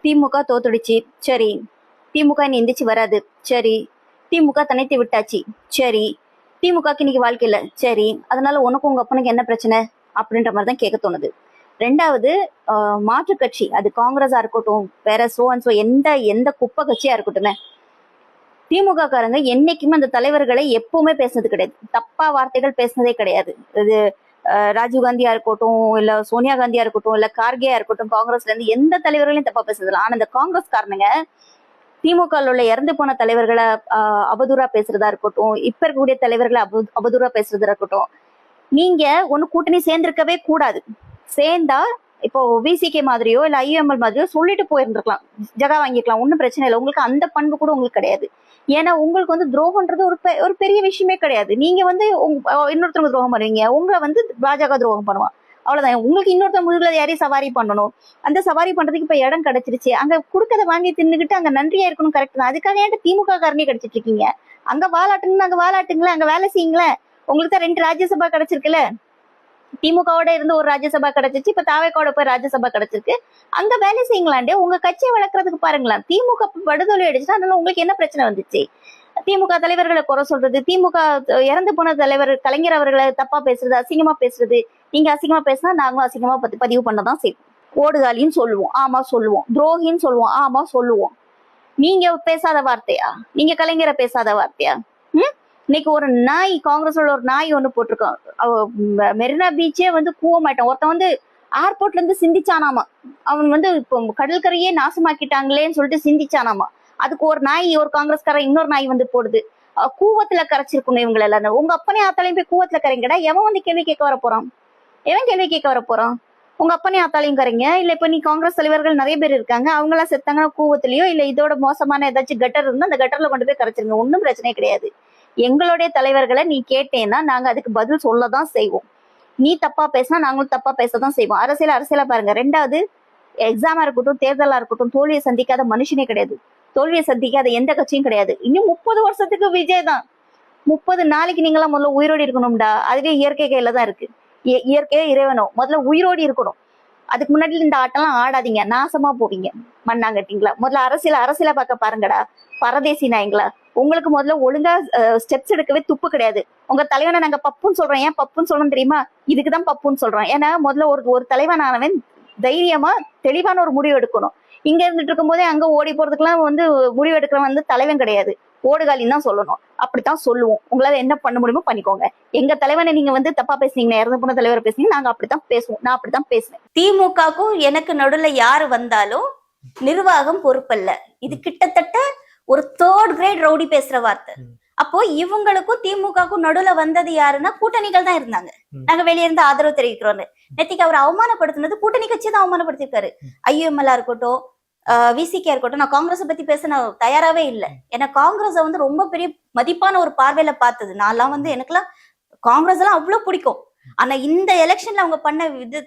திமுக தோத்துடுச்சு, சரி. திமுக இனி எந்திரிச்சு வராது, சரி. திமுக தனித்து விட்டாச்சு, சரி. திமுகக்கு இன்னைக்கு வாழ்க்கை இல்லை, சரி. அதனால உனக்கும் உங்க அப்பனுக்கு என்ன பிரச்சனை அப்படின்ற மாதிரி தான் கேட்க தோணுது. ரெண்டாவது, மாற்று கட்சி, அது காங்கிரஸா இருக்கட்டும், வேற சோ எந்த எந்த குப்பை கட்சியா இருக்கட்டும், திமுக காரங்க என்னைக்குமே அந்த தலைவர்களை எப்பவுமே பேசுனது கிடையாது, தப்பா வார்த்தைகள் பேசுனதே கிடையாது. இது ராஜீவ்காந்தியா இருக்கட்டும், இல்ல சோனியா காந்தியா இருக்கட்டும், இல்ல கார்கேயா இருக்கட்டும், காங்கிரஸ்ல இருந்து எந்த தலைவர்களையும் தப்பா பேசுறதில்ல. ஆனா இந்த காங்கிரஸ் காரணங்க திமுக உள்ள இறந்து போன தலைவர்களை அவதூறா பேசுறதா இருக்கட்டும், இப்ப இருக்கக்கூடிய தலைவர்களை அவதூறா பேசுறதா இருக்கட்டும், நீங்க ஒண்ணு கூட்டணி சேர்ந்திருக்கவே கூடாது. சேர்ந்தா இப்போ விசிகே மாதிரியோ இல்ல ஐஎம்எல் மாதிரியோ சொல்லிட்டு போயிருந்திருக்கலாம், ஜகா வாங்கிக்கலாம், ஒன்னும் பிரச்சனை இல்லை. உங்களுக்கு அந்த பண்பு கூட உங்களுக்கு கிடையாது. ஏன்னா உங்களுக்கு வந்து துரோகம்ன்றது ஒரு பெரிய விஷயமே கிடையாது. நீங்க வந்து இன்னொருத்தவங்க துரோகம் பண்ணுவீங்க, உங்களை வந்து பாஜக துரோகம் பண்ணுவான், அவ்வளவுதான். உங்களுக்கு இன்னொருத்த முதுகுல யாரையும் சவாரி பண்ணணும், அந்த சவாரி பண்றதுக்கு இப்ப இடம் கிடைச்சிருச்சு, அங்க குடுக்கதை வாங்கி தின்னுக்கிட்டு அங்க நன்றியா இருக்கணும், கரெக்ட் தான். அதுக்காக ஏன்ட்டு திமுக காரனே கிடைச்சிட்டு இருக்கீங்க? அங்க வாலாட்டுன்னு அங்க வாலாட்டுங்களேன், அங்க வேலை செய்யுங்களேன். உங்களுக்கு தான் 2 ராஜ்யசபா கிடைச்சிருக்குல்ல, திமுகவோட இருந்து ஒரு ராஜ்யசபா கிடைச்சிச்சு, இப்ப தாவேக்கோட போய் ராஜ்யசபா கிடைச்சிருக்கு, அங்க வேலை செய்யுங்களாண்டே, உங்க கட்சியை வளர்க்கறதுக்கு பாருங்களேன். திமுக படுதொலை அடிச்சுன்னா அதனால உங்களுக்கு என்ன பிரச்சனை வந்துச்சு? திமுக தலைவர்களை குறை சொல்றது, திமுக இறந்து போன தலைவர் கலைஞர் அவர்களை தப்பா பேசுறது, அசிங்கமா பேசுறது. நீங்க அசிங்கமா பேசினா நாங்களும் அசிங்கமா பதிவு பண்ணதான் செய்வோம். ஓடுகாலின்னு சொல்லுவோம், ஆமா சொல்லுவோம். துரோகின்னு சொல்லுவோம், ஆமா சொல்லுவோம். நீங்க பேசாத வார்த்தையா? நீங்க கலைஞரை பேசாத வார்த்தையா? இன்னைக்கு ஒரு நாய், காங்கிரஸோட ஒரு நாய் ஒண்ணு போட்டிருக்கோம், மெரினா பீச்சே வந்து கூவ மாட்டான். ஒருத்தன் வந்து ஏர்போர்ட்ல இருந்து சிந்திச்சானாமா, அவன் வந்து இப்போ கடற்கரையே நாசமாக்கிட்டாங்களேன்னு சொல்லிட்டு சிந்திச்சானாமா. அதுக்கு ஒரு நாய், ஒரு காங்கிரஸ்காரன் இன்னொரு நாய் வந்து போடுது, கூவத்துல கரைச்சிருக்கணும் இவங்களை எல்லாம். உங்க அப்பனே ஆத்தாலையும் போய் கூவத்துல கரைங்கடா, எவன் வந்து கேள்வி கேட்க வர போறான்? எவன் கேள்வி கேட்க வர போறான்? உங்க அப்பனே ஆத்தாலையும் கரைங்க. இல்ல இப்ப நீ காங்கிரஸ் தலைவர்கள் நிறைய பேர் இருக்காங்க, அவங்க எல்லாம் செத்தாங்கன்னா கூவத்திலயோ இல்ல இதோட மோசமான ஏதாச்சும் கட்டர் இருந்தா அந்த கட்டர்ல கொண்டு போய் கரைச்சிருங்க, ஒன்னும் பிரச்சனை கிடையாது. எங்களுடைய தலைவர்களை நீ கேட்டேன்னா நாங்க அதுக்கு பதில் சொல்லதான் செய்வோம். நீ தப்பா பேசினா நாங்களும் தப்பா பேசதான் செய்வோம். அரசியலா பாருங்க. ரெண்டாவது, எக்ஸாமா இருக்கட்டும், தேர்தலா இருக்கட்டும், தோல்வியை சந்திக்காத மனுஷனே கிடையாது, தோல்வியை சந்திக்காத எந்த கட்சியும் கிடையாது. இன்னும் 30 வருஷத்துக்கு விஜய் தான். 30 நாளைக்கு நீங்களாம் முதல்ல உயிரோடி இருக்கணும்டா. அதுவே இயற்கை கையில தான் இருக்கு. இயற்கையே இறைவனும் முதல்ல உயிரோடி இருக்கணும். அதுக்கு முன்னாடி இந்த ஆட்டெல்லாம் ஆடாதீங்க, நாசமா போவீங்க, மண்ணாங்கட்டிங்களா. முதல்ல அரசியலா பார்க்க பாருங்கடா, பரதேசி நாயங்களா. உங்களுக்கு முதல்ல ஒழுங்கா ஸ்டெப்ஸ் எடுக்கவே துப்பு கிடையாது. உங்க தலைவனை நாங்க பப்புன்னு சொல்றோம். ஏன் பப்புன்னு சொல்றோம் தெரியுமா? இதுக்குதான் பப்புன்னு சொல்றோம். ஏன்னா முதல்ல ஒரு தலைவனானவன் தைரியமா தெளிவான ஒரு முடிவு எடுக்கணும். இங்க இருந்துட்டு இருக்கும் போதே அங்க ஓடி போறதுக்கெல்லாம் வந்து முடிவு எடுக்கிறவன் வந்து தலைவன் கிடையாது, ஓடுகாலின்னு தான் சொல்லணும். அப்படித்தான் சொல்லுவோம். உங்களால என்ன பண்ண முடியுமோ பண்ணிக்கோங்க. எங்க தலைவனை நீங்க வந்து தப்பா பேசுனீங்க, இறந்து போன தலைவரை பேசுனீங்க, நாங்க அப்படித்தான் பேசுவோம். நான் அப்படித்தான் பேசுவேன். திமுகக்கும் எனக்கு நடுவுல யாரு வந்தாலும் நிர்வாகம் பொறுப்பல்ல. இது கிட்டத்தட்ட ஒரு 3rd கிரேட் ரவுடி பேசுற வார்த்தை. அப்போ இவங்களுக்கும் திமுகக்கும் நடுவுல வந்தது யாருன்னா கூட்டணிகள் தான் இருந்தாங்க. நாங்க வெளியே இருந்து ஆதரவு தெரிவிக்கிறோம். நேத்திக்கு அவர் அவமானப்படுத்தினது கூட்டணி கட்சி தான் அவமானப்படுத்திருக்காரு. ஐஎம்எல் இருக்கட்டும், விசிகே இருக்கட்டும். நான் காங்கிரஸை பத்தி பேச நான் தயாராவே இல்லை. ஏன்னா காங்கிரஸை வந்து ரொம்ப பெரிய மதிப்பான ஒரு பார்வையில பார்த்தது. நான்லாம் வந்து எனக்குலாம் காங்கிரஸ் எல்லாம் அவ்வளவு பிடிக்கும். ஆனா இந்த எலெக்ஷன்ல அவங்க பண்ண விதத்துல